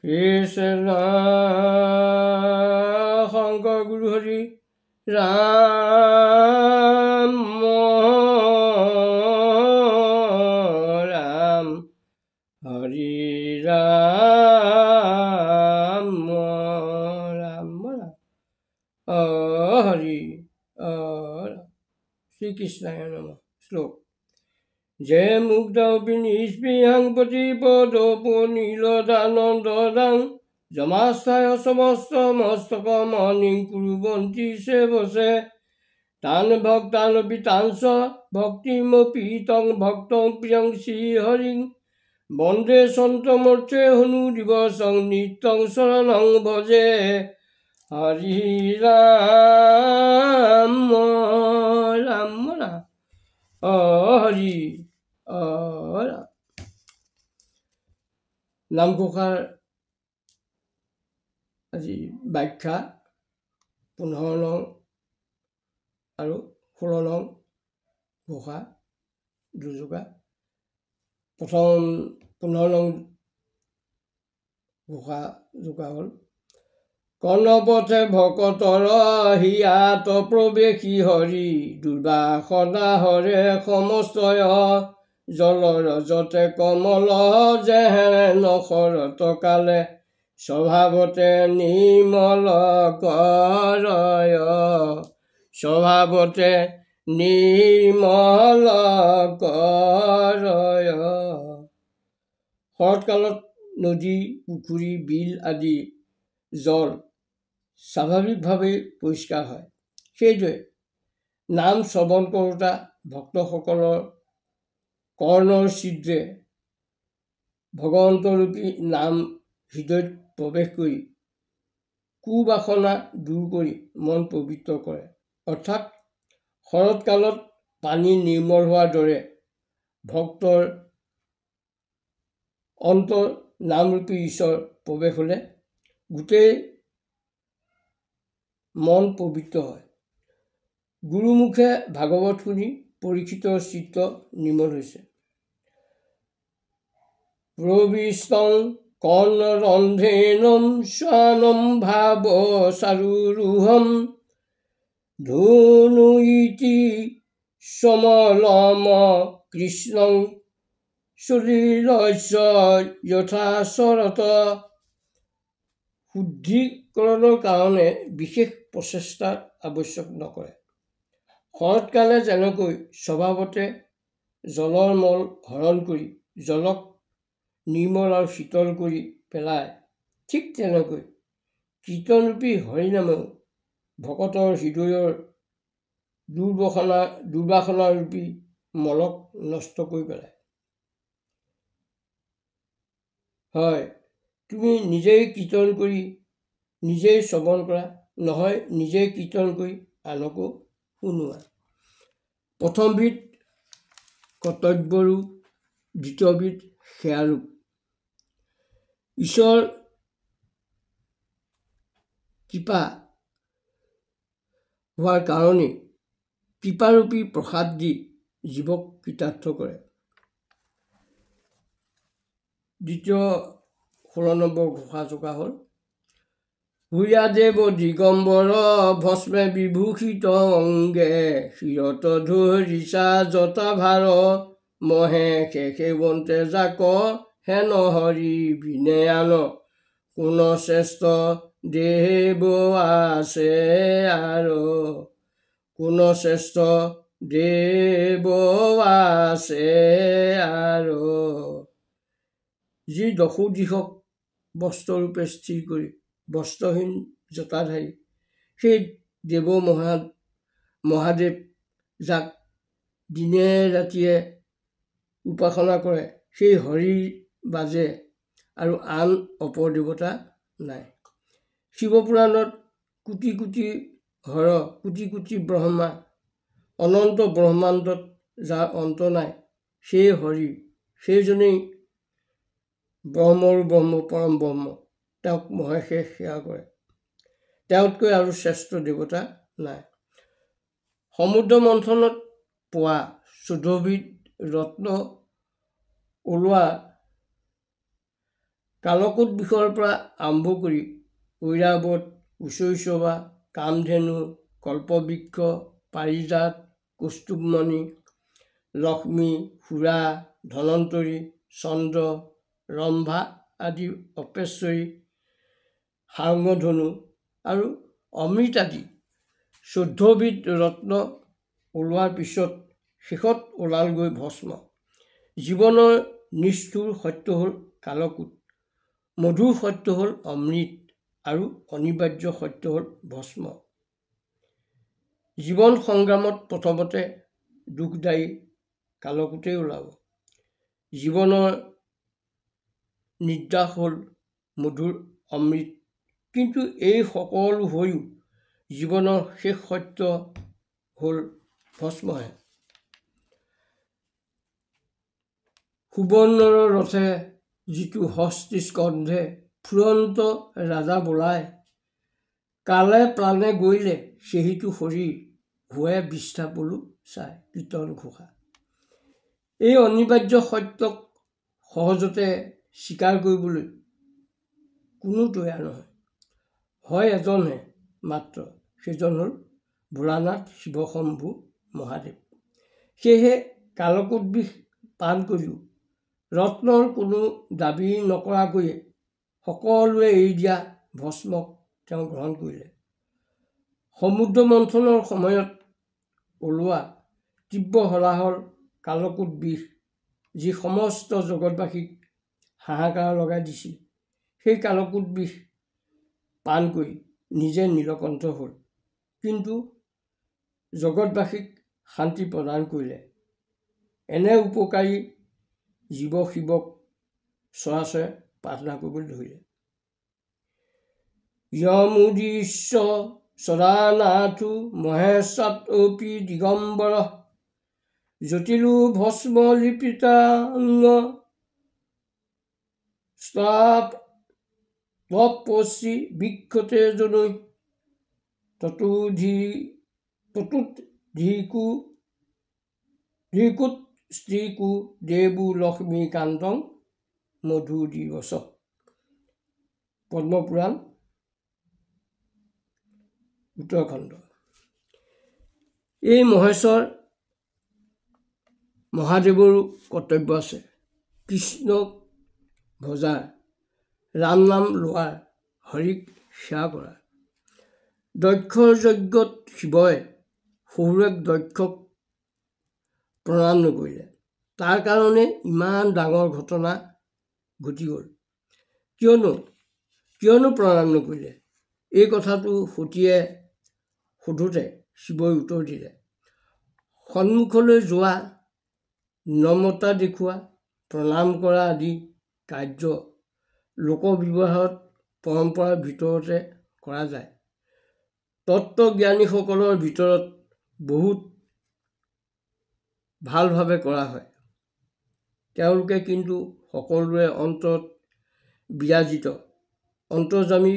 কৃষ্ণ শংকৰ গুৰু হৰি ৰাম ৰাম হৰি ৰাম ৰাম হৰি শ্ৰীকৃষ্ণায় নমঃ। শ্লোক যে মুগ্ধ নিষ্পৃহাং প্ৰতিপদোপনীলদানন্দদাং যমাস্থায় সমস্ত মস্তক মণিং কুৰুবন্তি সেবসে তান ভক্তানপি তাংস ভক্তিমপি তং ভক্তং প্ৰিয়ং শ্ৰীহৰিং বন্দে সন্তমূৰ্তে হনু দিৱসং নিত্যং শৰণং ভজে হৰি ৰাম ৰাম হৰি নামঘোষাৰ আজি ব্যাখ্যা 15 নং আৰু 16 নং ঘোষা দুযোগা। প্ৰথম 15 নং ঘোষা যোগা হ'ল কৰ্ণপথে ভকতৰ হিয়াত প্ৰৱেশী হৰি দুৰ্বাসনা হৰে সমস্তয় জলৰজতে কমল যেহেন শৰৎ কালে স্বভাৱতে নিৰ্মল কৰয় স্বভাৱতে নিৰ্মল কৰয়। শৰৎকালত নদী পুখুৰী বিল আদি জল স্বাভাৱিকভাৱে পৰিষ্কাৰ হয়। সেইদৰে নাম শ্ৰৱণ কৰোঁতা ভক্তসকলৰ কৰ্ণৰ ছিদ্ৰে ভগৱন্তৰূপী নাম হৃদয়ত প্ৰৱেশ কৰি কুবাসনা দূৰ কৰি মন পবিত্ৰ কৰে। অৰ্থাৎ শৰৎকালত পানী নিৰ্মল হোৱাৰ দৰে ভক্তৰ অন্তৰ নামৰূপী ঈশ্বৰ প্ৰৱেশ হ'লে গোটেই মন পবিত্ৰ হয়। গুৰুমুখে ভাগৱত শুনি পৰীক্ষিতৰ চিত্ত নিৰ্মল হৈছে। প্ৰবিষ্টং কৰ্ণৰন্ধেনম স্বানম ভাৱ চাৰুৰুহম ধনু ইতি সমলম কৃষ্ণং সলিলস্য যথা শৰৎ। শুদ্ধিকৰণৰ কাৰণে বিশেষ প্ৰচেষ্টাৰ আৱশ্যক নকৰে। শৰৎকালে যেনেকৈ স্বভাৱতে জলৰ মল হৰণ কৰি জলক নিৰ্মল আৰু শীতল কৰি পেলায়, ঠিক তেনেকৈ কীৰ্তনৰূপী হৰিনামেও ভকতৰ হৃদয়ৰ দুৰ্বাসনাৰূপী মলক নষ্ট কৰি পেলায়। হয়, তুমি নিজেই কীৰ্তন কৰি নিজেই শ্ৰৱণ কৰা, নহয় নিজেই কীৰ্তন কৰি আনকো শুনোৱা। প্ৰথমবিধ কৰ্তব্যৰূপ, দ্বিতীয়বিধ সেৱাৰূপ। ঈশ্বৰ কৃপা হোৱাৰ কাৰণেই কৃপাৰূপী প্ৰসাদ দি জীৱক কৃতাৰ্থ কৰে। দ্বিতীয় 16 নম্বৰ ঘোষা যোগা হ'ল ভূয়াদেৱ দিগম্বৰ ভস্মে বিভূষিত অংগে শিৰত ধৰিছা জটা ভাৰ মহে সেৱন্তে জাক হেন হৰি বিনে আন কোন শ্ৰেষ্ঠ দেৱ আছে আৰু কোন শ্ৰেষ্ঠ দেৱ আছে আৰু। যি দশো দিশক বস্ত্ৰৰূপে স্থিৰ কৰি বস্ত্ৰহীন জটাধাৰী সেই দেৱ মহাদেৱ যাক দিনে ৰাতিয়ে উপাসনা কৰে সেই হৰিৰ বাজে আৰু আন অপৰ দেৱতা নাই। শিৱপুৰাণত কোটি কোটি হৰ কোটি কোটি ব্ৰহ্মা অনন্ত ব্ৰহ্মাণ্ডত যাৰ অন্ত নাই সেই হৰি, সেইজনেই ব্ৰহ্মৰ ব্ৰহ্ম পৰম ব্ৰহ্ম, তেওঁক মহেশে সেৱা কৰে। তেওঁতকৈ আৰু শ্ৰেষ্ঠ দেৱতা নাই। সমুদ্ৰ মন্থনত পোৱা 14বিধ ৰত্ন ওলোৱা কালকূট বিষয়ৰ পৰা আৰম্ভ কৰি ঐৰাৱত, উচৈচবা, কামধেনু, কল্পবৃক্ষ, পাৰিজাত, কৌস্তুভমণি, লক্ষ্মী, সুৰা, ধনন্তৰী, চন্দ্ৰ, ৰম্ভা আদি অপেশ্বৰী, সাৰংগধনু আৰু অমৃত আদি 14বিধ ৰত্ন ওলোৱাৰ পিছত শেষত ওলালগৈ ভস্ম। জীৱনৰ নিষ্ঠুৰ সত্য হ'ল কালকূট, মধুৰ সত্য হ'ল অমৃত আৰু অনিবাৰ্য সত্য হ'ল ভস্ম। জীৱন সংগ্ৰামত প্ৰথমতে দুখদায়ী কালকূটেই ওলাব। জীৱনৰ নিৰ্যাস হ'ল মধুৰ অমৃত, কিন্তু এই সকলো হৈও জীৱনৰ শেষ সত্য হ'ল ভস্মহে। সুবৰ্ণৰ ৰথে যিটো হস্তি স্কন্ধে ফুৰন্ত ৰাজা বোলায়, কালে প্ৰাণে গৈলে সেহিটো শৰীৰ হোৱে বিষ্ঠা পলু চাই। কীৰ্তন ঘোষা। এই অনিবাৰ্য সত্যক সহজতে স্বীকাৰ কৰিবলৈ কোনো তৈয়াৰ নহয়। হয় এজনহে মাত্ৰ, সেইজন হ'ল ভোলানাথ শিৱশম্ভু মহাদেৱ। সেয়েহে কালকূট বিষ পান কৰিও ৰত্নৰ কোনো দাবী নকৰাকৈয়ে সকলোৱে এৰি দিয়া ভস্মক তেওঁ গ্ৰহণ কৰিলে। সমুদ্ৰ মন্থনৰ সময়ত ওলোৱা তীব্ৰ হলাহল কালকূট বিষ, যি সমস্ত জগতবাসীক হাহাকাৰ লগাই দিছিল, সেই কালকূট বিষ পান কৰি নিজে নীলকণ্ঠ হ'ল, কিন্তু জগতবাসীক শান্তি প্ৰদান কৰিলে। এনে উপকাৰী জীৱ শিৱক চৰাচৰে প্ৰাৰ্থনা কৰিবলৈ ধৰিলে। য়মুদীশ্য সদানাথো মহেশাতপি দিগম্বৰ, জটিলো ভস্ম লিপিতাঙ্গ তপস্বী বিক্ষতে জনৈ, ততুধীকুত স্ত্ৰীকু দেৱু লক্ষ্মী কান্তং মধু দিৱস। পদ্মপুৰাণ উত্তৰখণ্ড। এই মহেশ্বৰ মহাদেৱৰো কৰ্তব্য আছে। কৃষ্ণক ভজাৰ, ৰাম নাম লোৱাৰ, হৰিক সেৱা কৰা। দক্ষৰ যজ্ঞত শিৱই শহুৰেক দক্ষক প্ৰণাম নকৰিলে, তাৰ কাৰণে ইমান ডাঙৰ ঘটনা ঘটি গ'ল। কিয়নো প্ৰণাম নকৰিলে? এই কথাটো সতীয়ে সোধোতে শিৱই উত্তৰ দিলে, সন্মুখলৈ যোৱা, নম্ৰতা দেখুওৱা, প্ৰণাম কৰা আদি কাৰ্য লোকবিবাহত পৰম্পৰাৰ ভিতৰতে কৰা যায়। তত্ত্বজ্ঞানীসকলৰ ভিতৰত বহুত ভালভাৱে কৰা হয়। তেওঁলোকে কিন্তু সকলোৰে অন্তৰত বিৰাজিত অন্তৰ্যামী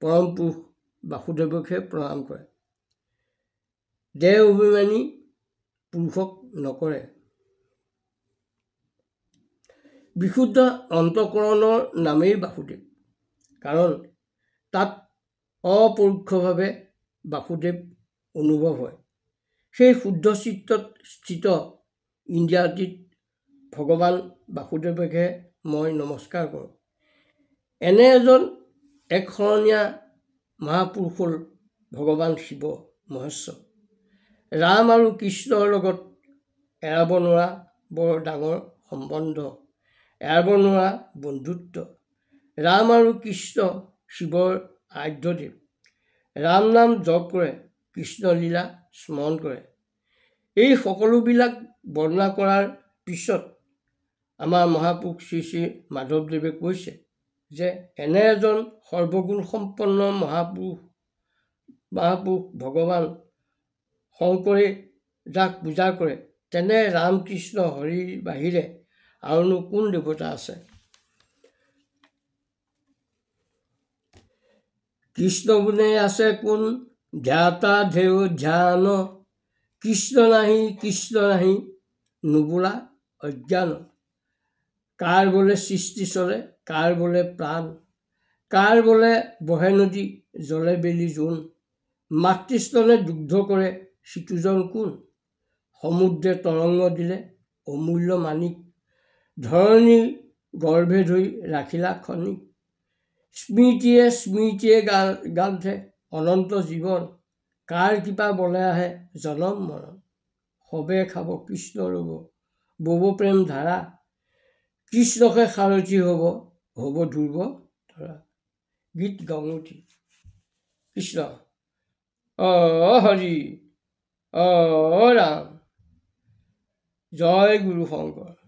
পৰম পুৰুষ বাসুদেৱকহে প্ৰণাম কৰে, দেহ অভিমানী পুৰুষক নকৰে। বিশুদ্ধ অন্তঃকৰণৰ নামেই বাসুদেৱ, কাৰণ তাত অপৰোক্ষভাৱে বাসুদেৱ অনুভৱ হয়। সেই শুদ্ধ চিত্তত স্থিত ইন্দ্ৰিয়াতীত ভগৱান বাসুদেৱকহে মই নমস্কাৰ কৰোঁ। এনে এজন একশৰণীয়া মহাপুৰুষ হ'ল ভগৱান শিৱ মহেশ্বৰ। ৰাম আৰু কৃষ্ণৰ লগত এৰাব নোৱাৰা বৰ ডাঙৰ সম্বন্ধ, এৰাব নোৱাৰা বন্ধুত্ব। ৰাম আৰু কৃষ্ণ শিৱৰ আৰাধ্যদেৱ। ৰাম নাম জপ কৰে, কৃষ্ণলীলা স্মৰণ কৰে। এই সকলোবিলাক বৰ্ণনা কৰাৰ পিছত আমাৰ মহাপুৰুষ শ্ৰী শ্ৰী মাধৱদেৱে কৈছে যে এনে এজন সৰ্বগুণ সম্পন্ন মহাপুৰুষ ভগৱান শংকৰে যাক পূজা কৰে, তেনে ৰাম কৃষ্ণ হৰিৰ বাহিৰে আৰুনো কোন দেৱতা আছে? কৃষ্ণ গুণে আছে কোন ধ্যাতা ধেয় ধ্যান, কৃষ্ণ নাহি নুবোলা অজ্ঞান। কাৰ বোলে সৃষ্টি চলে, কাৰ বোলে প্ৰাণ, কাৰ বোলে বহে নদী জলে বেলি জোন, মাতৃস্তনে দুগ্ধ কৰে সিটোজন কোন, সমুদ্ৰে তৰংগ দিলে অমূল্য মানিক, ধৰণী গৰ্ভে ধৰি ৰাখিলা খনিক, স্মৃতিয়ে স্মৃতিয়ে গান্ধে অনন্ত জীৱন, কাৰ কৃপা বলে আহে জনম মৰণ, সবে খাব কৃষ্ণ ৰ'ব বব প্ৰেম ধাৰা, কৃষ্ণকে সাৰথি হ'ব ধ্ৰুৱ ধৰা। গীত গংগতি। কৃষ্ণ হৰি ৰাম, জয় গুৰু শংকৰ।